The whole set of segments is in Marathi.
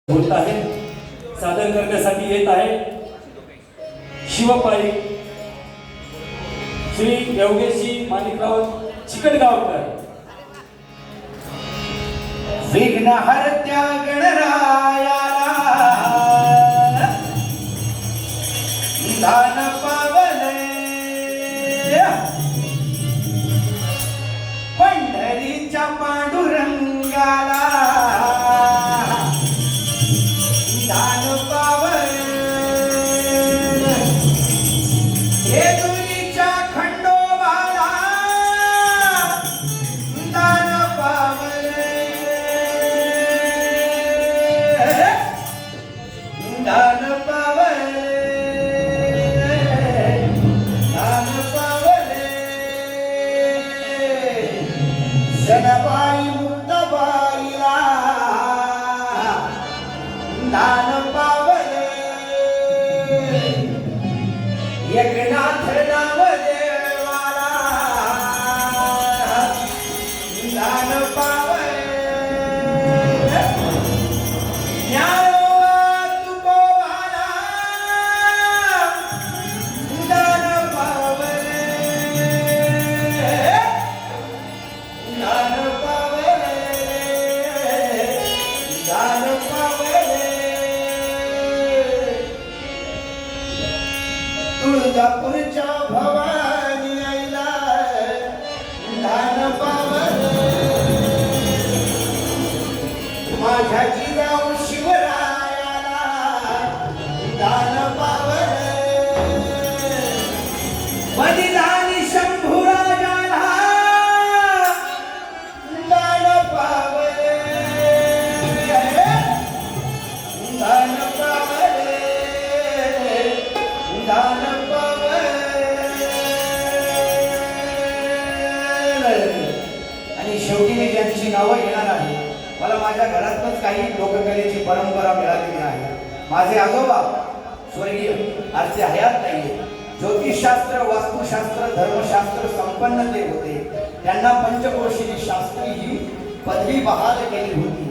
होत आहे सादर करण्यासाठी येत आहे शिवपाई श्री योगेशी माणिकराव चिकटगावकर। विघ्नहर्त्या गणरायाला दान पावले पंढरीच्या पांडुरंगाला दान पावले येदुरीच्या खंडोबाला दान पावले दान पावले दान पावले सनबाई मुक्ताबाईला दान पावले एकनाथ नामदेवाला दान पावले तुळजापूरच्या भवानी आईला दान पावले माझ्या जिजाऊ शिवरायाला दान पावले बलिदानी शंभूराजाला दान पावले दान पावले दान आणि शेवटी मी ज्यांची नावं घेणार आहे मला माझ्या घरातच काही लोककलेची परंपरा मिळालेली आहे। माझे आजोबा स्वर्गीय आरचे हयात नाहीये, ज्योतिषशास्त्र वास्तुशास्त्र धर्मशास्त्र संपन्न ते होते। त्यांना पंचकोशीची शास्त्री ही पदवी बहाल केली होती।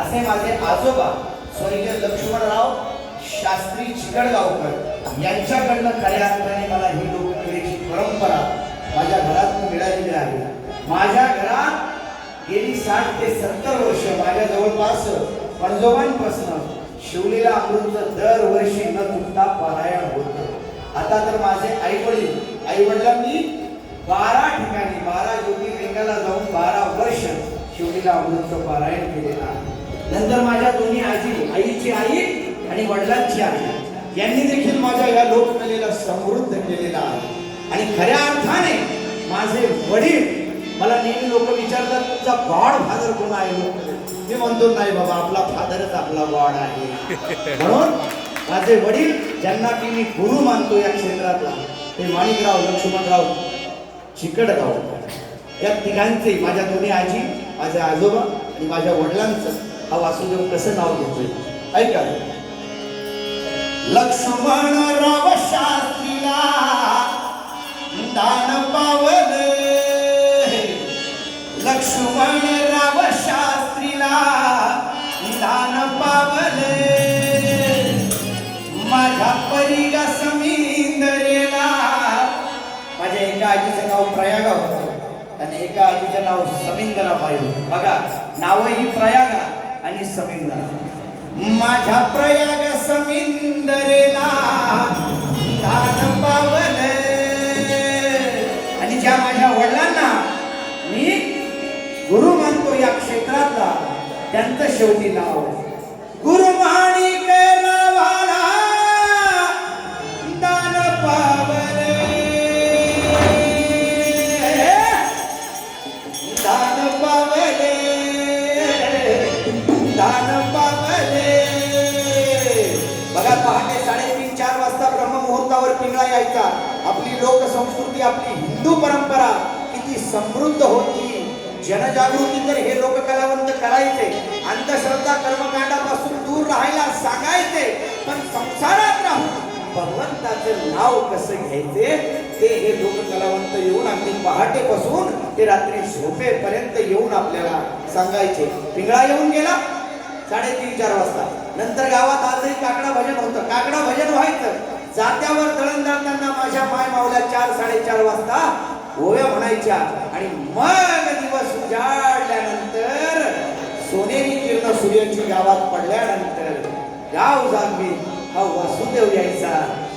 असे माझे आजोबा स्वर्गीय लक्ष्मणराव शास्त्री चिकटगावकर यांच्याकडनं खऱ्या अर्थाने मला ही लोककलेची परंपरा माझ्या घरात मिळालेली आहे। माझ्या घरात गेली 60 ते 70 वर्ष माझ्या जवळपास पणजोबांपासून शिवलेला अमृत दरवर्षी न चुकता पारायण होतं। आता तर माझे आई वडिलांनी 12 ठिकाणी 12 ज्योतिर्लिंगाला जाऊन 12 वर्ष शिवलेला अमृत पारायण केलेला आहे। नंतर माझ्या दोन्ही आजी, आईची आई आणि वडिलांची आई यांनी देखील माझ्या या लोककलेला समृद्ध केलेला आहे। आणि खऱ्या अर्थाने माझे वडील मला नेहमी लोक विचारतात तुमचा गॉड फादर कोण आहे? मी म्हणतो नाही बाबा, आपला फादरच आपला गॉड आहे। म्हणून माझे वडील ज्यांना की मी गुरु मानतो या क्षेत्रातला ते माणिकराव लक्ष्मणराव चिकटगावकर या तिघांचे, माझ्या दोन्ही आजी, माझे आजोबा आणि माझ्या वडिलांचं हा वासुदेव कसं नाव घेतोय ऐका। लक्ष्मणराव शास्त्रीला दान पावले लक्ष्मणराव शास्त्रीला दान पावले माझ्या परिगा समींदरेला। माझ्या एका आजीचं नाव प्रयागा होतं आणि एका आजीचं नाव समिंदराबाई होतं। बघा, नाव ही प्रयागा आणि समिंदरा। माझ्या प्रयाग समिंदरेला दान पावले आणि ज्या माझ्या वडिलांना मी गुरु मानतो या क्षेत्रातला त्यांचं शेवटी नाव गुरु माणिकरावाला दान पावले दान पावले दान पावले। बघा, पहाटे 3:30-4 वाजता ब्रह्ममुहूर्तावर पिंगळा यायचा। आपली लोकसंस्कृती, आपली हिंदू परंपरा किती समृद्ध होती। जनजागृती तर हे लोककलावंत करायचे, अंधश्रद्धा कर्मकांडापासून दूर राहायला सांगायचे, पण संसारात राहून भगवंताचं नाव कसं घ्यायचे ते हे लोककलावंत येऊन अगदी पहाटेपासून ते रात्री झोपेपर्यंत येऊन आपल्याला सांगायचे। पिंगळा येऊन गेला 3:30-4 वाजता, नंतर गावात आजही काकडा भजन होतं. काकडा भजन व्हायचं. जात्यावर दळण दळताना माझ्या माय माऊल्या 4-4:30 वाजता ओव्या म्हणायच्या आणि मग दिवस उजाडल्यानंतर सोनेरी किरण सूर्याची गावात पडल्यानंतर गाव जागवी हा वासुदेव यायचा.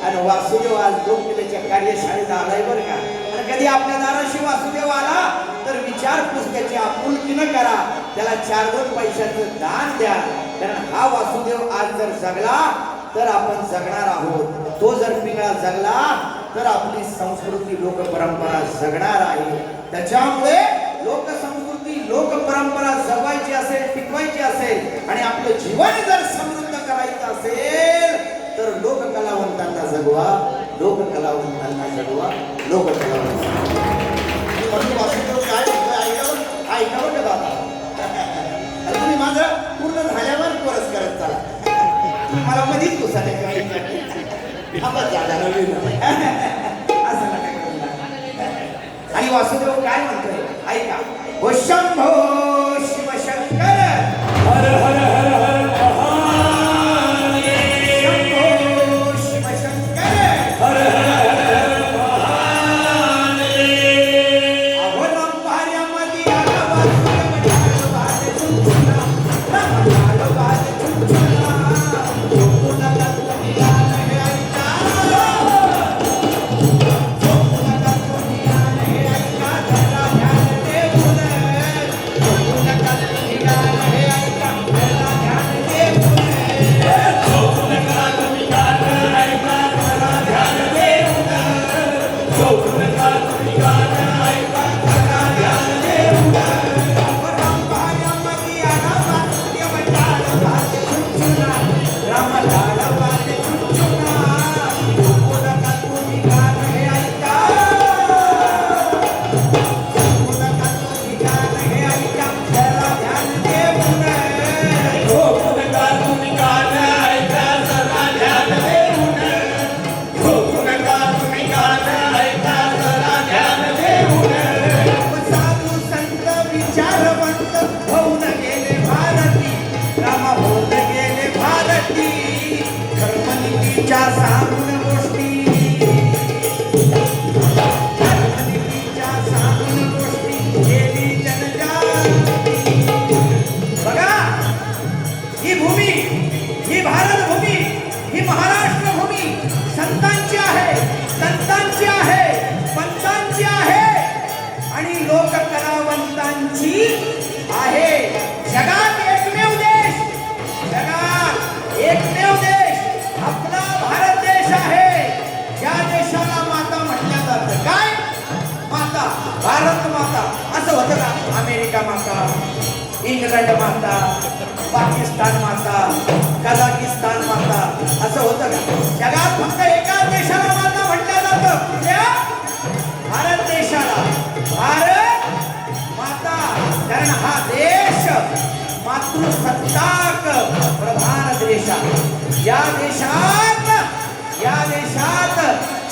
आणि वासुदेव आज लोककलेच्या कार्यशाळेत आलाय बरं का. आणि कधी आपल्या दाराशी वासुदेव आला तर विचारपूस त्याची आपुलकीनं करा. त्याला 4-2 पैशाचं दान द्या. कारण हा वासुदेव आज जर जगला तर आपण जगणार आहोत. तो जर पिंगळा जगला तर आपली संस्कृती लोक परंपरा जगणार आहे. त्याच्यामुळे लोकसंस्कृती लोक परंपरा जगवायची असेल, टिकवायची असेल आणि आपलं जीवन जर समृद्ध करायचं असेल तर लोककलावंतांना जगवा, लोककलावंतांना जगवा, लोककलावंतांना. म्हणून वासुदेव काय ऐकावं का दादा? तुम्ही माझं पूर्ण झाल्यावर कोरस करत चला. मला मधीच घुसाले असं नका करू. आणि वासुदेव काय म्हणतोय ऐका. हो शंभो शिवशंकर हर हर हर हर महादेव. शंभो शिवशंकर हर हर हर हर महादेव. अहो रंभाऱ्यामध्ये आला वासुदेव ढाल झुंझुना, ढाल झुंझुना. झोपूनका तुम्ही गाणं हे ऐका. झोपूनका तुम्ही गाणं हे ऐका. जरा ध्यान देऊन. झोपूनका तुम्ही गाणं हे ऐका. जरा ध्यान देऊन. झोपूनका तुम्ही गाणं ऐका. जरा ध्यान देऊन. झोपूनका तुम्ही गाणं ऐका. जरा ध्यान देऊन. रंभाऱ्यामध्ये आला वासुदेव ढाल झुंझुना, राम ढाल झुंझुना. झोपूनका तुम्ही गाणं हे ऐका. झोपूनका तुम्ही गाणं हे ऐका. जरा ध्यान देऊन. झोपूनका तुम्ही गाणं ऐका. जरा ध्यान देऊन. झोपूनका तुम्ही गाणं ऐका. जरा ध्यान देऊन. साधू संत विचारवंत होऊन गेले भारती. राम होऊन गेले भारती. धर्मनीतीच्या सांगून गोष्टी. धर्मनीतीच्या सांगून गोष्टी केली जनजागृती. बघा ही भूमी, ही भारत भूमी, ही महाराष्ट्र भूमी संतांची आहे, संतांची आहे, पंतांची आहे आणि लोककलावंतांची आहे. जगात एकमेव देश, जगात एकमेव देश आपला भारत देश आहे. या देशाला माता म्हटलं जातं. काय माता? भारत माता. असं होतं का? अमेरिका माता, इंग्लंड माता, पाकिस्तान माता, कझाकिस्तान माता, असं होतं का? जगात फक्त एकाच देशाला माता म्हटलं जातं. कुठल्या? भारत देशाला भारत माता. कारण हा देश मातृसत्ताक प्रधान देश आहे. या देशात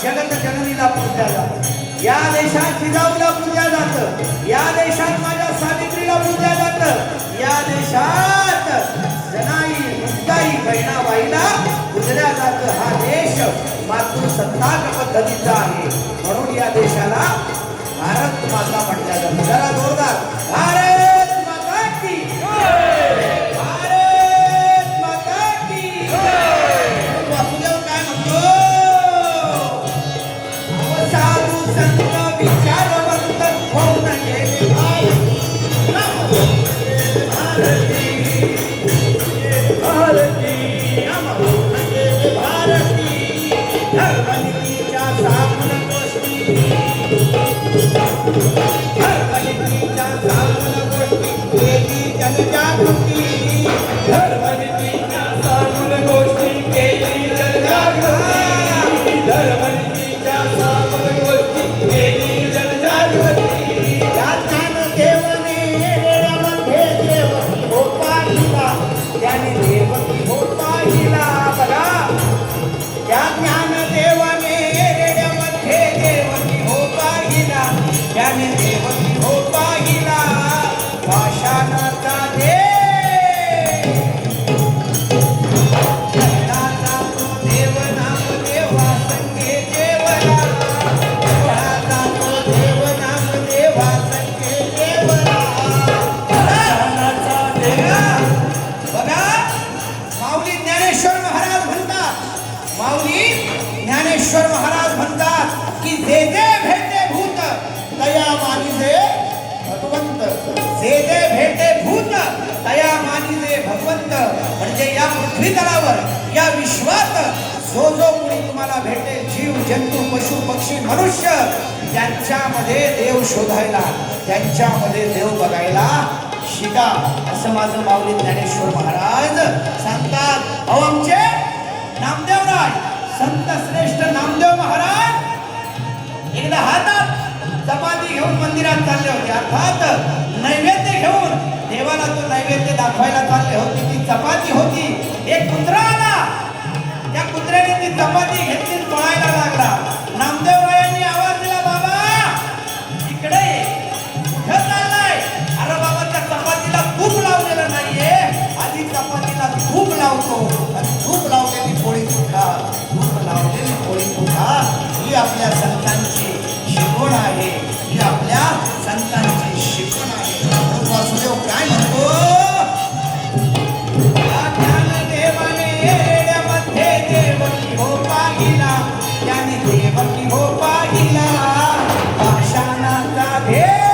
जगत जननीला पूजल्या जातं. या देशात जिजाऊला पूजल्या जातं. या देशात माझ्या सावित्रीला पूजल्या जातं. या देशात जनाई, मुक्ताई, बहिणाबाईला पूजल्या जातं. हा देश मातृसत्ताक पद्धतीचा आहे. म्हणून या देशाला भारत माता म्हटल्या जातं. जरा जोरदार भारत माता की जय. भारत माता की जय. वासुदेव काय म्हणतो? साधू संत विचारवंत होऊन गेले भारती. भारती धर्मनीतीच्या सांगून गोष्टी. धर्मनीतीच्या सांगून गोष्टी माऊली ज्ञानेश्वर महाराज म्हणतात की जे जे भेटे भूत तया मानिजे भगवंत. जे जे भेटे भूत तया मानिजे भगवंत. म्हणजे या पृथ्वी तलावर या विश्वात जो जो कोणी तुम्हाला भेटेल, जीव जंतू पशु पक्षी मनुष्य, त्यांच्यामध्ये देव शोधायला, त्यांच्यामध्ये देव बघायला शिका, असं माझं माऊली ज्ञानेश्वर महाराज सांगतात. अहो आमचे नामदेवराय संत श्रेष्ठ नामदेव महाराज एकदा हातात चपाती घेऊन मंदिरात चालले होते. अर्थात नैवेद्य घेऊन देवाला तो नैवेद्य दाखवायला चालले होते. ती चपाती होती, एक कुत्रा आला, त्या कुत्र्याने ती चपाती घेतली, पळायला लागला. नामदेवरायांनी आवाज दिला, बाबा इकडे ये. कुठं चाललाय? अरे बाबा त्या चपातीला तूप लावलेलं नाहीये, आधी चपातीला तूप लावतो आणि तूप लावलेली पोळी तुखा, तूप लावलेली पोळी तुखा. ही आपल्या संतांची शिकवण आहे, ही आपल्या संतांची शिकवण आहे. वासुदेव काय म्हणतो? ज्ञानदेवाने येड्यामध्ये देवकी हो पाहिला, त्याने देवकी हो पाहिला पाषाणाचा भेद.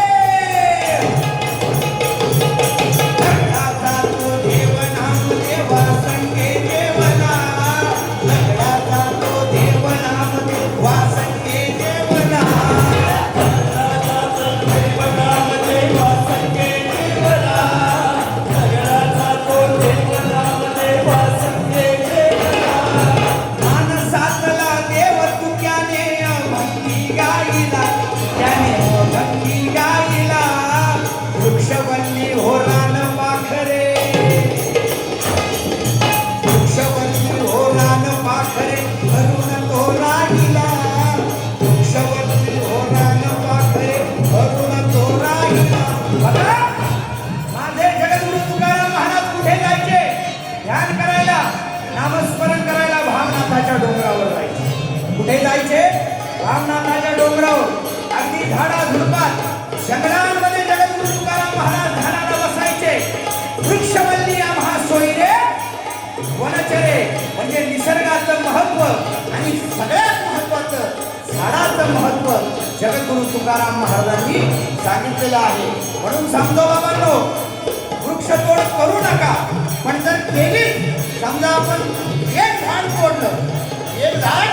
कुठे जायचे? रामनाथाच्या डोंगरावर, अगदी झाडाझुडपात जंगलांमध्ये जगद्गुरु तुकाराम महाराज ध्यानाला बसायचे. वृक्षवल्ली आम्हा सोयरे वनचरे, म्हणजे निसर्गाचं महत्व आणि सगळ्यात महत्वाचं झाडाचं महत्व जगद्गुरु तुकाराम महाराजांनी सांगितलेलं आहे. म्हणून सांगतो बाबांनो, वृक्षतोड करू नका, पण जर केली, समजा आपण एक झाड तोडलं, एक झाड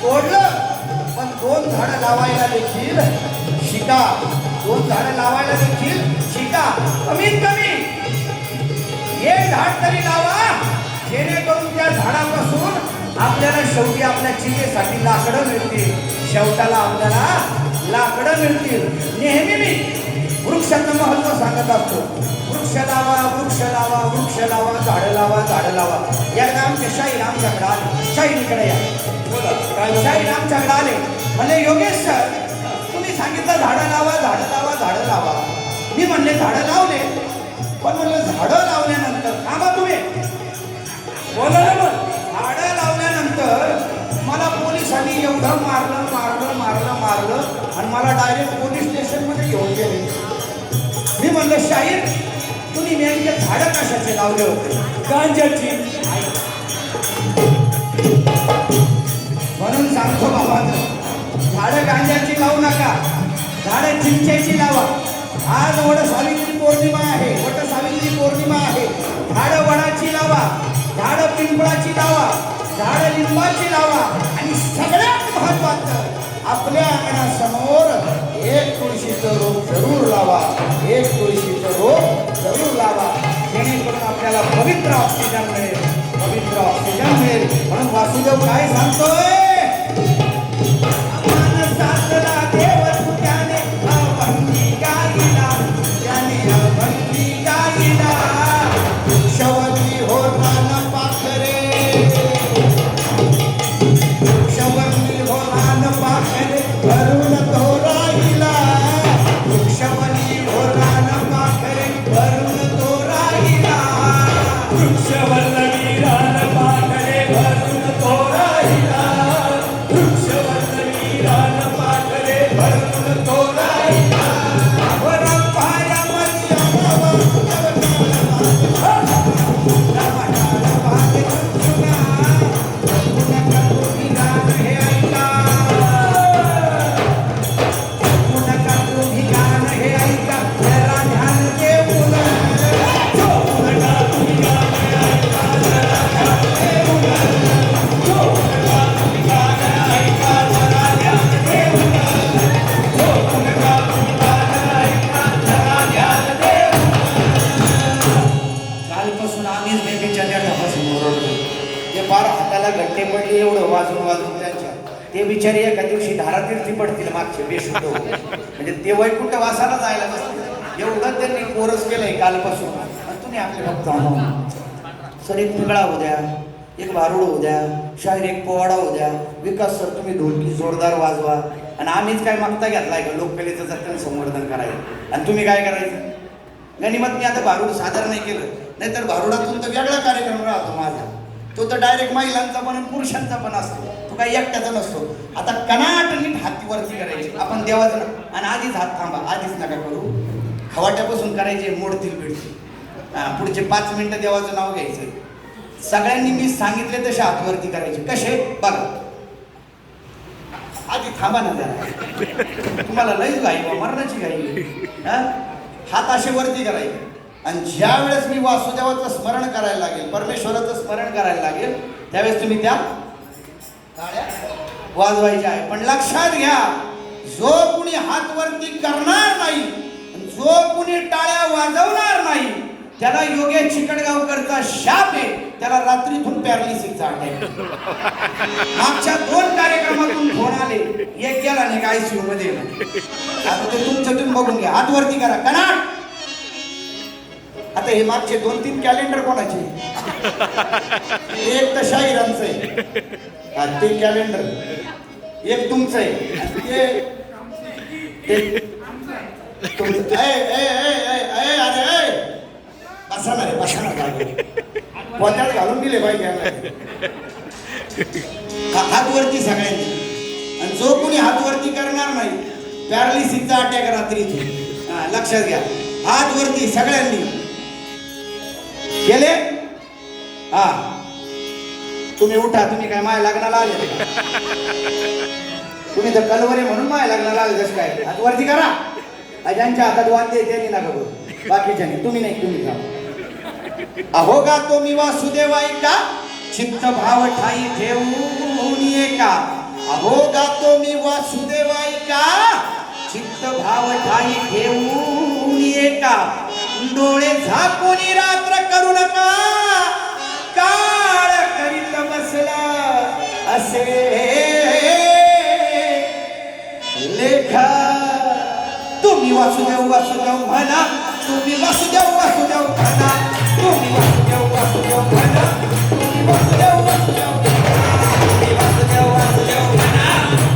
तोडलं, पण 2 झाडं लावायला देखील शिका. 2 झाडं लावायला देखील शिका. कमीत कमी एक झाड तरी लावा, जेणेकरून त्या झाडापासून आपल्याला शेवटी आपल्या चितेसाठी लाकडं मिळतील, शेवटाला आपल्याला लाकडं मिळतील. नेहमी मी वृक्षाचं महत्व सांगत असतो. वृक्ष लावा, वृक्ष लावा, वृक्ष लावा, झाडं लावा, झाडं लावा. एकदा आमचे शाहीराम आमच्याकडे आले. शाहीरीकडे या. शाहीर आमच्याकडे आले, म्हणले योगेश सर, तुम्ही सांगितलं झाडं लावा, झाडं लावा, झाडं लावा. मी म्हणले झाडं लावले, पण म्हणलं झाडं लावल्यानंतर थांबा तुम्ही बोला ना. मग झाडं लावल्यानंतर मला पोलिसांनी एवढं मारलं मारलं मारलं मारलं आणि मला डायरेक्ट पोलीस स्टेशनमध्ये घेऊन गेले. मी म्हणलं शाहीर, तुम्ही नेमके झाडं कशाचे लावले होते? गांजाची. म्हणून सांगतो बाबांनो, झाडं गांजाची लावू नका, झाडं चिंचेची लावा. आज वड सावित्री पौर्णिमा आहे, वट सावित्री पौर्णिमा आहे. झाडं वडाची लावा, झाडं पिंपळाची लावा, झाडं लिंबाची लावा. आणि सगळ्यात महत्वाचं, आपल्या अंगणासमोर एक तुळशीचं रोप जरूर लावा, एक तुळशीचं रोप जरूर लावा, जेणेकरून आपल्याला पवित्र ऑक्सिजन मिळेल, पवित्र ऑक्सिजन मिळेल. म्हणून वासुदेव काय सांगतोय? वृक्षवल्लवी रान पाखरे भरून तो राहिला. घंटे पडले एवढं वाजून त्यांच्या ते बिचारी एका दिवशी धारातीर्थी पडतील मागचे बेशुद्ध होऊन. म्हणजे ते वैकुंठ वासाला जायला बसतील एवढं त्यांनी कोरस केलंय कालपासून. आणि तुम्ही आपले भक्त सर एक पिंगळा होऊ द्या, एक भारुड होऊ द्या, शाहीर एक पोवाडा होऊ द्या, विकास सर तुम्ही ढोलकी जोरदार वाजवा. आणि आम्हीच काय मागता घेतलाय का लोककलेचं जतन संवर्धन करायचं आणि तुम्ही काय करायचं. गणिमतने आता भारुड सादर नाही केलं, नाहीतर भारुडातून तर वेगळा कार्यक्रम राहतो माझा. तो तर डायरेक्ट महिलांचा पण पुरुषांचा पण असतो, तो काही एकट्याचा नसतो. आता कनाट नीट हातीवरती करायची आपण देवाचं आणि आधीच हात थांबा, आधीच नका करू. खवाट्यापासून करायचे, मोडतील बिडतील. पुढचे 5 मिनिटं देवाचं नाव घ्यायचं. सगळ्यांनी मी सांगितले तसे हातवरती करायचे. कसे बघा, आधी थांबा ना जरा, तुम्हाला लईच घाई मरणाची घाई. हात असे वरती करायचे आणि ज्या वेळेस मी वासुदेवाचं स्मरण करायला लागेल, परमेश्वराचं स्मरण करायला लागेल, त्यावेळेस तुम्ही त्या टाळ्या वाजवायच्या आहे. पण लक्षात घ्या, जो कुणी हात वरती करणार नाही, जो कुणी टाळ्या वाजवणार नाही, त्याला योगेश चिकटगावकरचा शाप आहे. त्याला रात्रीतून पॅरालिसिसचा अटॅक. मागच्या 2 कार्यक्रमातून फोन आले, एक गेला नाही का ICU मध्ये. आता ते तुमच्यातून बघून घ्या, हात वरती करा कनाट. आता हे मागचे 2-3 कॅलेंडर कोणाचे? एक तर शाहिरांचं आहे, ते कॅलेंडर. एक तुमचं आहे, पोत्यात घालून दिले पाहिजे हात वरती सगळ्यांनी. आणि जो कोणी हात वरती करणार नाही, पॅरालिसिसचा अटॅक रात्रीतून. लक्षात घ्या, हात वरती सगळ्यांनी गेले. तुम्ही उठा, तुम्ही काय माय लग्नाला आले? तुम्ही तर कलवरे म्हणून माय लग्नाला आले जसं काय. हात वरती करा. ज्यांच्या हातात वाद्य त्यांनी नका करू, बाकीच्यानी. तुम्ही नाही, तुम्ही जा. अहो गा तो मी वासुदेवाई का, चित्त भाव ठाई ठेवून एका. अहो गा तो मी वासुदेवाई का, चित्त भाव ठाई ठेवून एका. डोळे झाकून रात्र करू नका, काळ करीत बसला असे लेखा. तुम्ही वासुदेव वासुदेव म्हणा, तुम्ही वासुदेव वासुदेव म्हणा, तुम्ही वासुदेव वासुदेव म्हणा, तुम्ही वासुदेव वासुदेव म्हणा,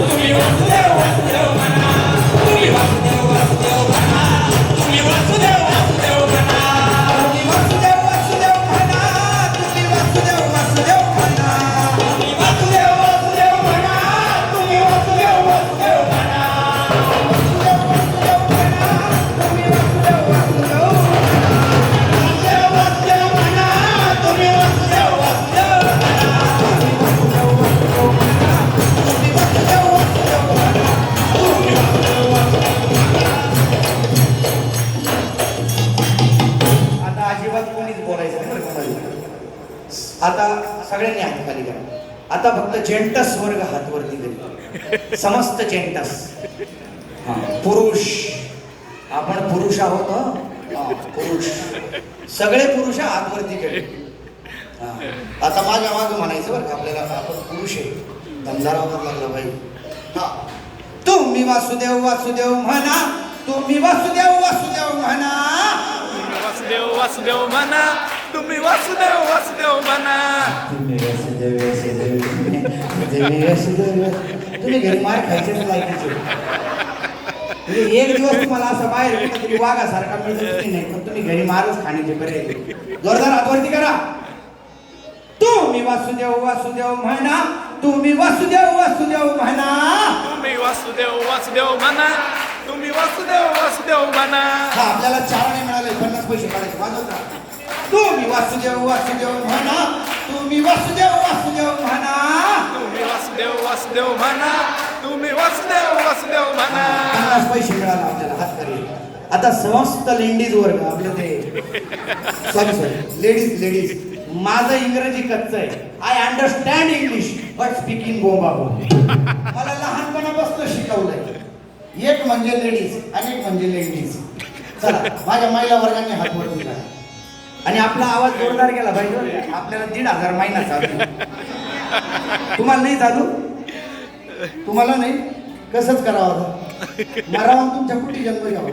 तुम्ही वासुदेव वासुदेव म्हणा, तुम्ही वासुदेव वासुदेव म्हणा, तुम्ही वासुदेव वासुदेव म्हणा, तुम्ही वासुदेव वासुदेव म्हणा, तुम्ही वासुदेव वासुदेव म्हणा, तुम्ही वासुदेव वासुदेव म्हणा, तुम्ही वासुदेव वासुदेव म्हणा, तुम्ही वासुदेव वासुदेव म्हणा. आता सगळ्यांनी हात खाली करा. आता फक्त जेंटस वर्ग हात वरती करेल, समस्त जेंटस. पुरुष, आपण पुरुष आहोत. पुरुष, सगळे पुरुष हात वरती करेल. आता माझ्या मागं म्हणायचं बरं का आपल्याला, आपण पुरुष आहे, दमदारावर लागला भाई. तुम्ही वासुदेव वासुदेव म्हणा, तुम्ही वासुदेव वासुदेव म्हणा, वासुदेव वासुदेव म्हणा, तुम्ही वासुदेव वासुदेव म्हणा, तुम्ही वासुदेव वासुदेव, तुम्ही वासुदेव. तुम्ही घरी मार खायचेच लायकीचे. एक दिवस तुम्हाला असं बाहेर कुठेतरी वाघासारखा मिळत नाही, पण तुम्ही घरी मारच खाण्याचे बरे. जोरदार हातवरती करा. तुम्ही वासुदेव वासुदेव म्हणा, तुम्ही वासुदेव वासुदेव म्हणा, तुम्ही वासुदेव वासुदेव म्हणा, तुम्ही वासुदेव वासुदेव म्हणा. आपल्याला 4 नाही मिळाले, 50 पैसे काढायचे. वाजवता. तुम्ही वासुदेव वासुदेव म्हणा, तुम्ही वासुदेव वासुदेव म्हणा, तुम्ही वासुदेव वासुदेव म्हणा, तुम्ही वासुदेव वासुदेव म्हणा. 50 पैसे मिळाले आपल्याला हात करेल. आता समस्त लेडीज वर्ग आपलं ते सॉरी लेडीज. माझं इंग्रजी कच्चं आहे. I understand English but speaking बोंबाबो. मला लहानपणापासून शिकवलंय. एक म्हणजे लेडीज आणि एक म्हणजे लेडीज. चला, माझ्या महिला वर्गाने हात वरती करा आणि आपला आवाज जोरदार गेला पाहिजे. आपल्याला 1,500 महिना चालू. तुम्हाला नाही चालू? तुम्हाला नाही? कसंच करावं आता? मरावा तुमच्या कुठे जन्म घ्यावा?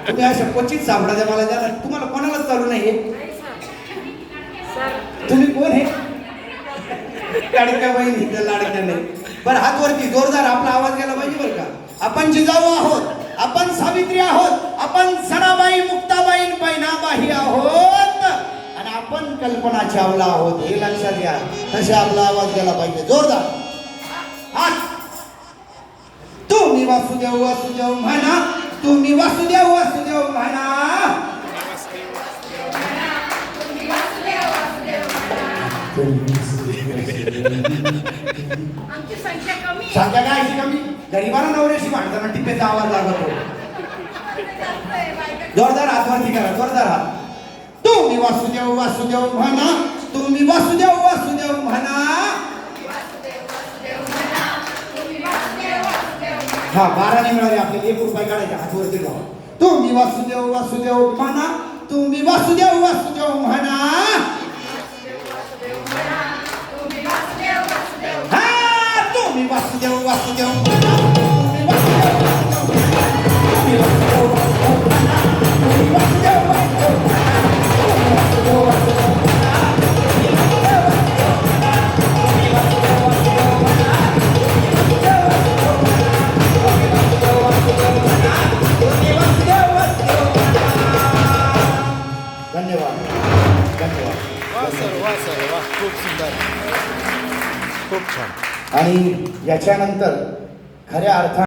तुम्ही अशा क्वचित सापडा द्या मला द्या. तुम्हाला कोणालाच चालू नाहीये? तुम्ही कोण आहे? लाडक्या बहिणी त्या लाडक्या नाही. बरं हात वरती जोरदार आपला आवाज गेला पाहिजे बरं का. आपण जिजाऊ आहोत, आपण सावित्री आहोत, आपण सणाबाई मुक्ताबाई बहिणाबाई आहोत आणि आपण कल्पना चावला आहोत. हे लक्षात घ्या. तसे आपला आवाज गेला पाहिजे जोरदार. हात. तुम्ही वासुदेव वासुदेव म्हणा, तुम्ही वासुदेव वासुदेव म्हणा. संख्या काय अशी कमी? गरीबाला नवऱ्याशी भांडताना टिपेचा आवाज लागतो. जोरदार हात वरती करा, जोरदार हात. तुम्ही वासुदेव वासुदेव म्हणा, तुम्ही वासुदेव वासुदेव म्हणा. हा 12 मिळाले आपल्याला. 1 रुपये काढायचे. हात वरती लावा. तुम्ही वासुदेव वासुदेव म्हणा, तुम्ही वासुदेव वासुदेव म्हणा. तुम्ही वासुदेव वासुदेव म्हणा, तुम्ही वासुदेव वासुदेव म्हणा, तुम्ही वासुदेव वासुदेव म्हणा, तुम्ही वासुदेव वासुदेव म्हणा, तुम्ही वासुदेव वासुदेव म्हणा, तुम्ही वासुदेव वासुदेव म्हणा, तुम्ही वासुदेव वासुदेव म्हणा, तुम्ही वासुदेव वासुदेव म्हणा, तुम्ही वासुदेव वासुदेव म्हणा. धन्यवाद, धन्यवाद. वा सर, वा सर, वा. खूप सुंदर, खूप छान. आणि याच्यानंतर खऱ्या अर्थाने